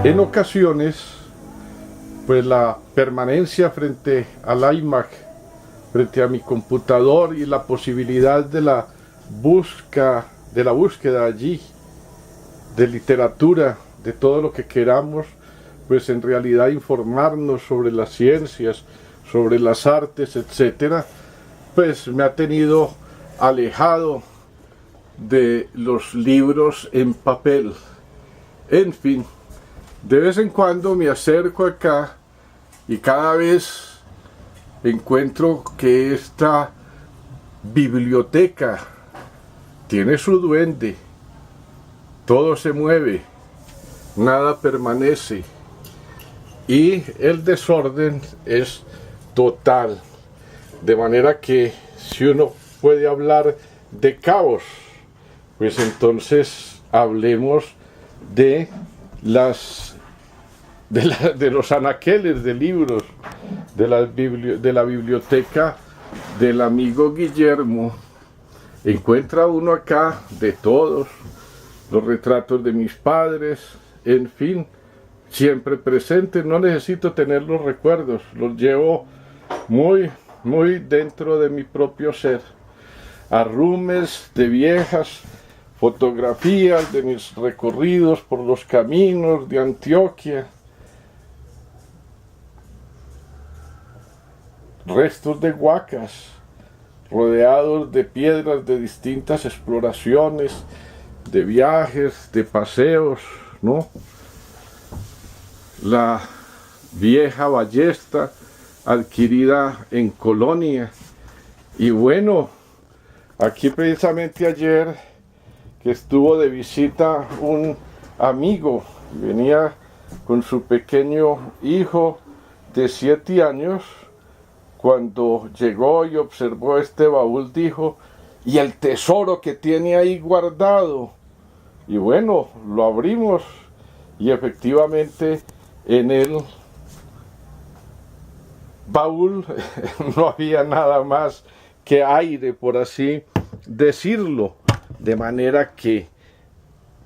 En ocasiones, pues la permanencia frente al iMac, frente a mi computador y la posibilidad de la búsqueda allí, de literatura, de todo lo que queramos, pues en realidad informarnos sobre las ciencias, sobre las artes, etcétera, pues me ha tenido alejado de los libros en papel. En fin, de vez en cuando me acerco acá y cada vez encuentro que esta biblioteca tiene su duende. Todo se mueve, nada permanece y el desorden es total. De manera que si uno puede hablar de caos, pues entonces hablemos de los anaqueles de libros, de la biblioteca del amigo Guillermo. Encuentra uno acá de todos, los retratos de mis padres, en fin, siempre presentes. No necesito tener los recuerdos, los llevo muy dentro de mi propio ser. Arrumes de viejas fotografías de mis recorridos por los caminos de Antioquia, restos de huacas rodeados de piedras de distintas exploraciones, de viajes, de paseos, ¿no? La vieja ballesta adquirida en Colonia. Y bueno, aquí precisamente ayer que estuvo de visita un amigo, venía con su pequeño hijo de 7 años, cuando llegó y observó este baúl dijo, y el tesoro que tiene ahí guardado. Y bueno, lo abrimos y efectivamente en el baúl no había nada más que aire, por así decirlo, de manera que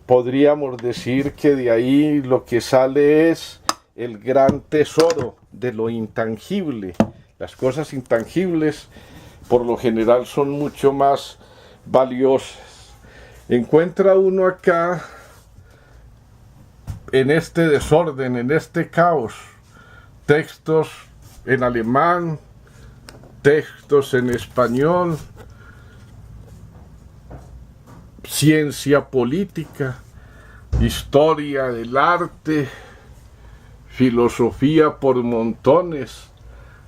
podríamos decir que de ahí lo que sale es el gran tesoro de lo intangible. Las cosas intangibles por lo general son mucho más valiosas. Encuentra uno acá, en este desorden, en este caos, textos en alemán, textos en español, ciencia política, historia del arte, filosofía por montones,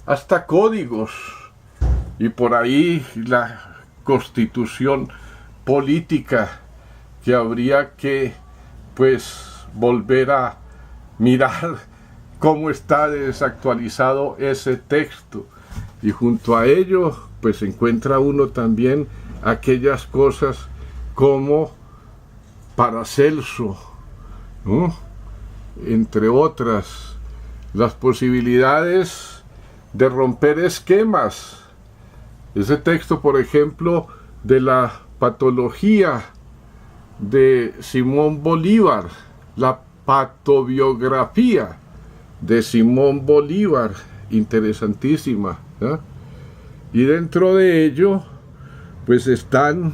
hasta códigos, y por ahí la constitución política que habría que pues volver a mirar cómo está desactualizado ese texto, y junto a ello pues encuentra uno también aquellas cosas como Paracelso, ¿no? Entre otras, las posibilidades de romper esquemas. Ese texto, por ejemplo, de la patología de Simón Bolívar, la patobiografía de Simón Bolívar, interesantísima, ¿eh? Y dentro de ello, pues están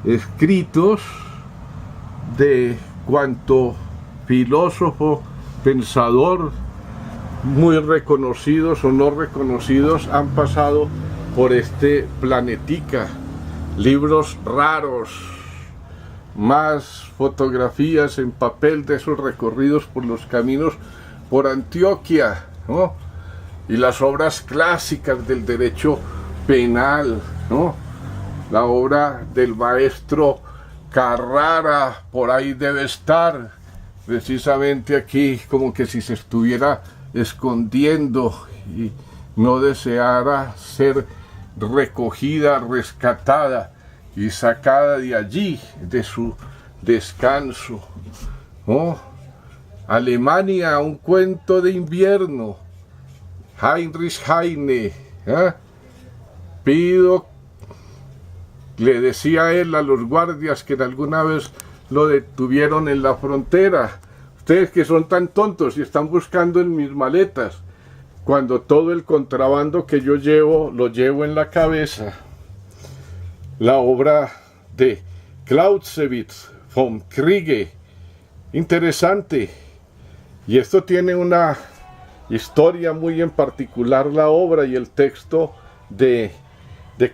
escritos de cuanto filósofo, pensador, muy reconocidos o no reconocidos, han pasado por este planetica. Libros raros, más fotografías en papel de esos recorridos por los caminos por Antioquia, ¿no? Y las obras clásicas del derecho penal, ¿no? La obra del maestro Carrara, por ahí debe estar, precisamente aquí, como que si se estuviera escondiendo y no deseara ser recogida, rescatada y sacada de allí, de su descanso, ¿no? Alemania, un cuento de invierno, Heinrich Heine, ¿eh? Le decía él a los guardias que alguna vez lo detuvieron en la frontera, Ustedes que son tan tontos y están buscando en mis maletas, cuando todo el contrabando que yo llevo, lo llevo en la cabeza. La obra de Clausewitz von Kriege, interesante. Y esto tiene una historia muy en particular, la obra y el texto de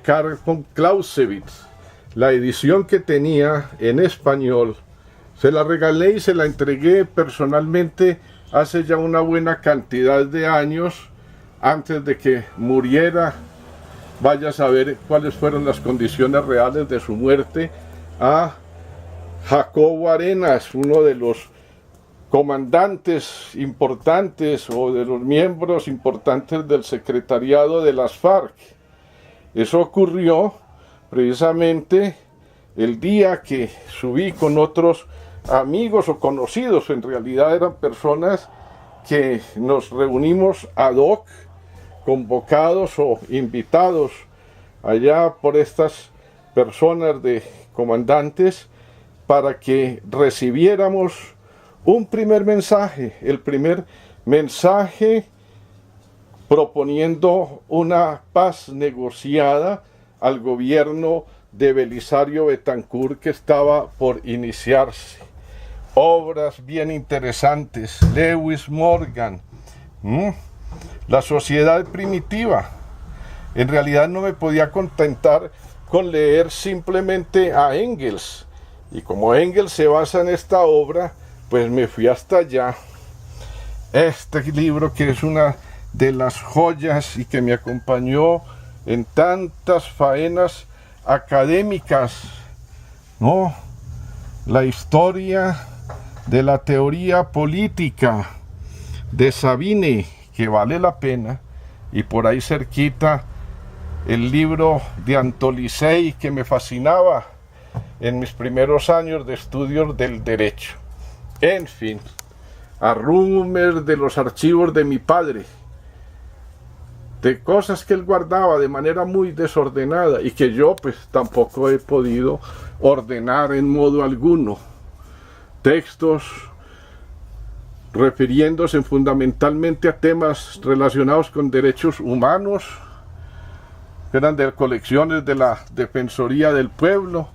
Karl von Clausewitz. La edición que tenía en español, se la regalé y se la entregué personalmente hace ya una buena cantidad de años, antes de que muriera. Vaya a saber cuáles fueron las condiciones reales de su muerte, a Jacobo Arenas, uno de los comandantes importantes o de los miembros importantes del secretariado de las FARC. Eso ocurrió precisamente el día que subí con otros amigos o conocidos, en realidad eran personas que nos reunimos ad hoc, convocados o invitados allá por estas personas de comandantes, para que recibiéramos un primer mensaje, el primer mensaje proponiendo una paz negociada al gobierno de Belisario Betancur, que estaba por iniciarse. Obras bien interesantes, Lewis Morgan, La sociedad primitiva. En realidad no me podía contentar con leer simplemente a Engels, y como Engels se basa en esta obra, pues me fui hasta allá. Este libro, que es una de las joyas y que me acompañó en tantas faenas académicas, ¿no? La historia de la teoría política de Sabine, que vale la pena, y por ahí cerquita el libro de Antolisei, que me fascinaba en mis primeros años de estudios del derecho. En fin, a Rumer de los archivos de mi padre, de cosas que él guardaba de manera muy desordenada y que yo pues tampoco he podido ordenar en modo alguno. Textos refiriéndose fundamentalmente a temas relacionados con derechos humanos, que eran de colecciones de la Defensoría del Pueblo.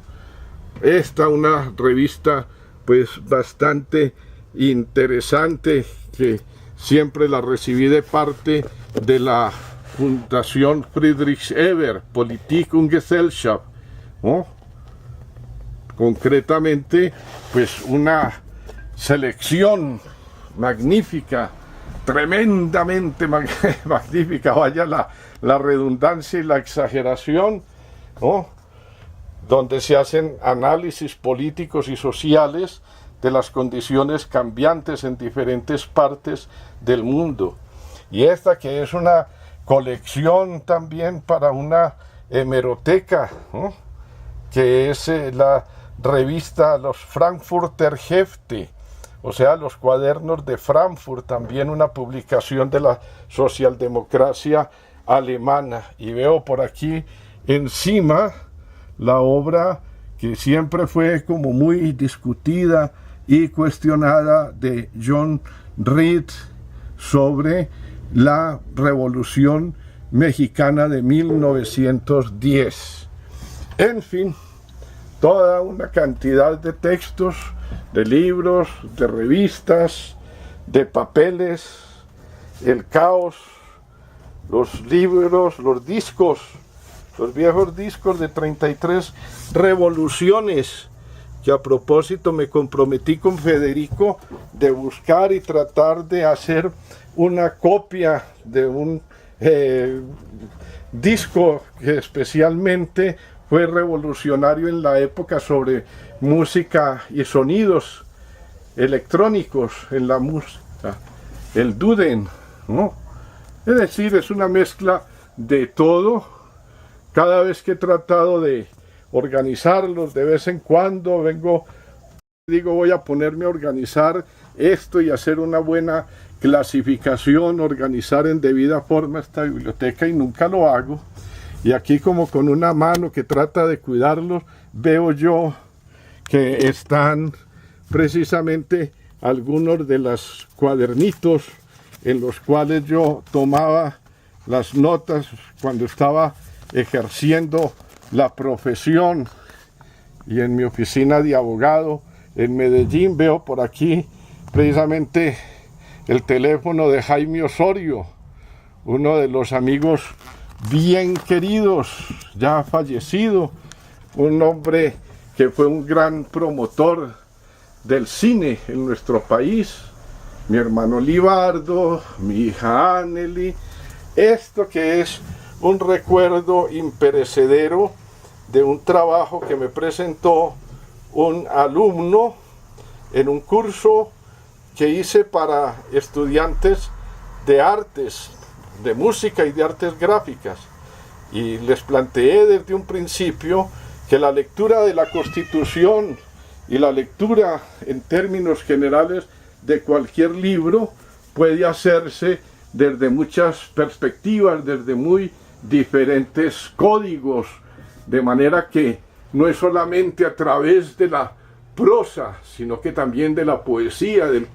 Una revista pues bastante interesante, que siempre la recibí de parte de la Fundación Friedrich Ebert, Politik und Gesellschaft, ¿no? Concretamente, pues una selección magnífica, tremendamente magnífica, vaya la redundancia y la exageración, ¿no? Donde se hacen análisis políticos y sociales de las condiciones cambiantes en diferentes partes del mundo. Y esta, que es una colección también para una hemeroteca, ¿no? Que es la revista, los Frankfurter Hefte, o sea, los cuadernos de Frankfurt, también una publicación de la socialdemocracia alemana. Y veo por aquí encima la obra que siempre fue como muy discutida y cuestionada de John Reed sobre la Revolución Mexicana de 1910. En fin, toda una cantidad de textos, de libros, de revistas, de papeles, el caos, los libros, los discos, los viejos discos de 33 revoluciones, que a propósito me comprometí con Federico de buscar y tratar de hacer una copia de un disco que especialmente fue revolucionario en la época sobre música y sonidos electrónicos en la música, el Duden, ¿no? Es decir, es una mezcla de todo. Cada vez que he tratado de organizarlos, de vez en cuando digo, voy a ponerme a organizar esto y hacer una buena clasificación, organizar en debida forma esta biblioteca, y nunca lo hago. Y aquí, como con una mano que trata de cuidarlos, veo yo que están precisamente algunos de los cuadernitos en los cuales yo tomaba las notas cuando estaba ejerciendo la profesión y en mi oficina de abogado en Medellín. Veo por aquí precisamente el teléfono de Jaime Osorio, uno de los amigos bien queridos, ya fallecido, un hombre que fue un gran promotor del cine en nuestro país, mi hermano Libardo, mi hija Anneli. Esto que es un recuerdo imperecedero de un trabajo que me presentó un alumno en un curso que hice para estudiantes de artes, de música y de artes gráficas. Y les planteé desde un principio que la lectura de la Constitución y la lectura en términos generales de cualquier libro puede hacerse desde muchas perspectivas, desde muy diferentes códigos, de manera que no es solamente a través de la prosa, sino que también de la poesía, del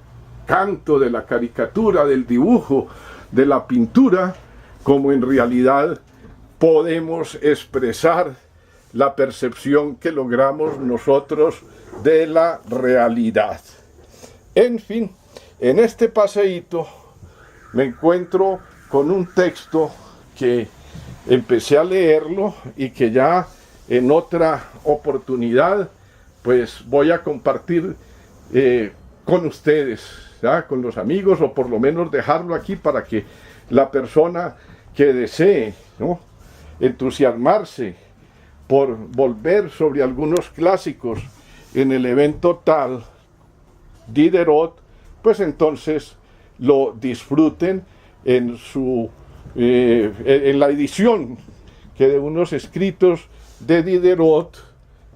canto, de la caricatura, del dibujo, de la pintura, como en realidad podemos expresar la percepción que logramos nosotros de la realidad. En fin, en este paseíto me encuentro con un texto que empecé a leerlo y que ya en otra oportunidad pues voy a compartir con ustedes, ¿ya? Con los amigos, o por lo menos dejarlo aquí para que la persona que desee, ¿no?, entusiasmarse por volver sobre algunos clásicos en el evento tal Diderot, pues entonces lo disfruten en la edición que de unos escritos de Diderot,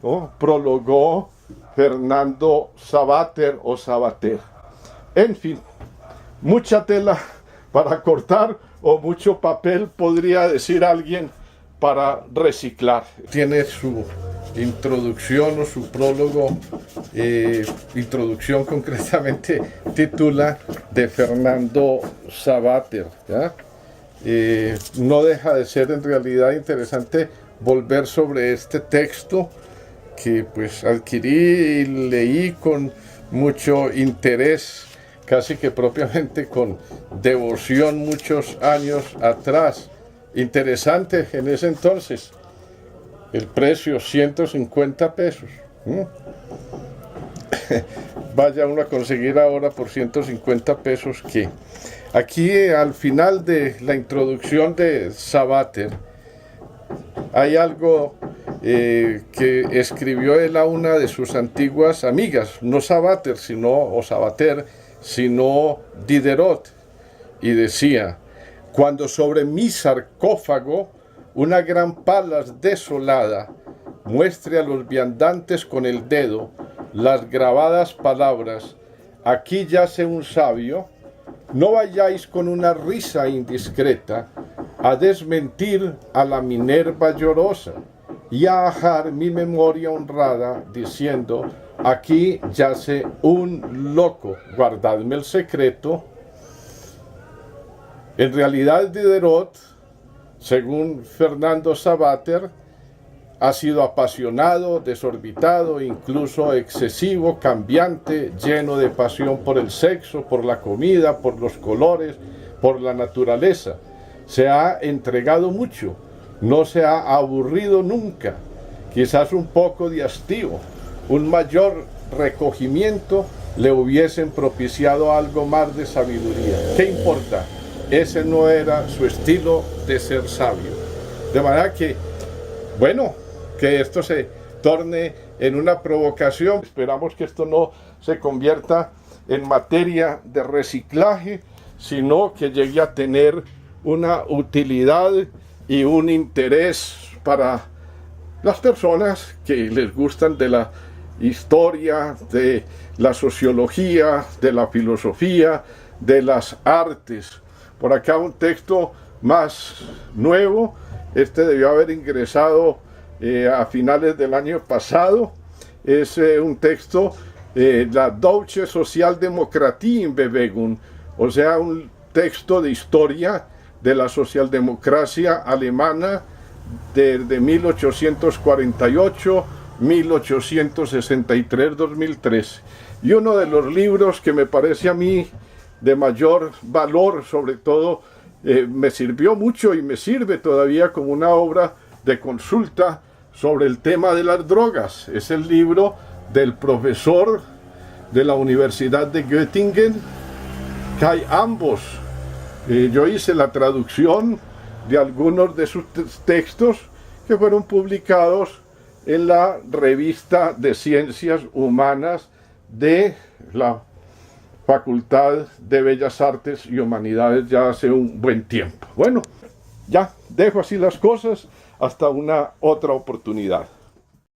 ¿no?, prologó Fernando Savater o Savater. En fin, mucha tela para cortar, o mucho papel, podría decir alguien, para reciclar. Tiene su introducción o su prólogo, introducción concretamente titula de Fernando Savater, ¿ya? No deja de ser en realidad interesante volver sobre este texto que pues adquirí y leí con mucho interés, casi que propiamente con devoción muchos años atrás. Interesante en ese entonces, el precio 150 pesos. Vaya uno a conseguir ahora por 150 pesos que aquí al final de la introducción de Savater hay algo que escribió él a una de sus antiguas amigas, no Savater, Savater, sino Diderot, y decía: cuando sobre mi sarcófago una gran palas desolada muestre a los viandantes con el dedo las grabadas palabras, aquí yace un sabio, no vayáis con una risa indiscreta a desmentir a la Minerva llorosa y a ajar mi memoria honrada diciendo, aquí yace un loco, guardadme el secreto. En realidad Diderot, según Fernando Savater, ha sido apasionado, desorbitado, incluso excesivo, cambiante, lleno de pasión por el sexo, por la comida, por los colores, por la naturaleza. Se ha entregado mucho, no se ha aburrido nunca, quizás un poco de hastío, un mayor recogimiento le hubiesen propiciado algo más de sabiduría. ¿Qué importa? Ese no era su estilo de ser sabio. De manera que, bueno, que esto se torne en una provocación. Esperamos que esto no se convierta en materia de reciclaje, sino que llegue a tener una utilidad y un interés para las personas que les gustan de la historia, de la sociología, de la filosofía, de las artes. Por acá un texto más nuevo, este debió haber ingresado a finales del año pasado. Es un texto la Deutsche Sozialdemokratie in Bewegung, o sea, un texto de historia de la socialdemocracia alemana desde 1848, 1863, 2003. Y uno de los libros que me parece a mí de mayor valor, sobre todo, me sirvió mucho y me sirve todavía como una obra de consulta sobre el tema de las drogas. Es el libro del profesor de la Universidad de Göttingen, Kai Ambos. Yo hice la traducción de algunos de sus textos que fueron publicados en la revista de Ciencias Humanas de la Facultad de Bellas Artes y Humanidades ya hace un buen tiempo. Bueno, ya dejo así las cosas hasta una otra oportunidad.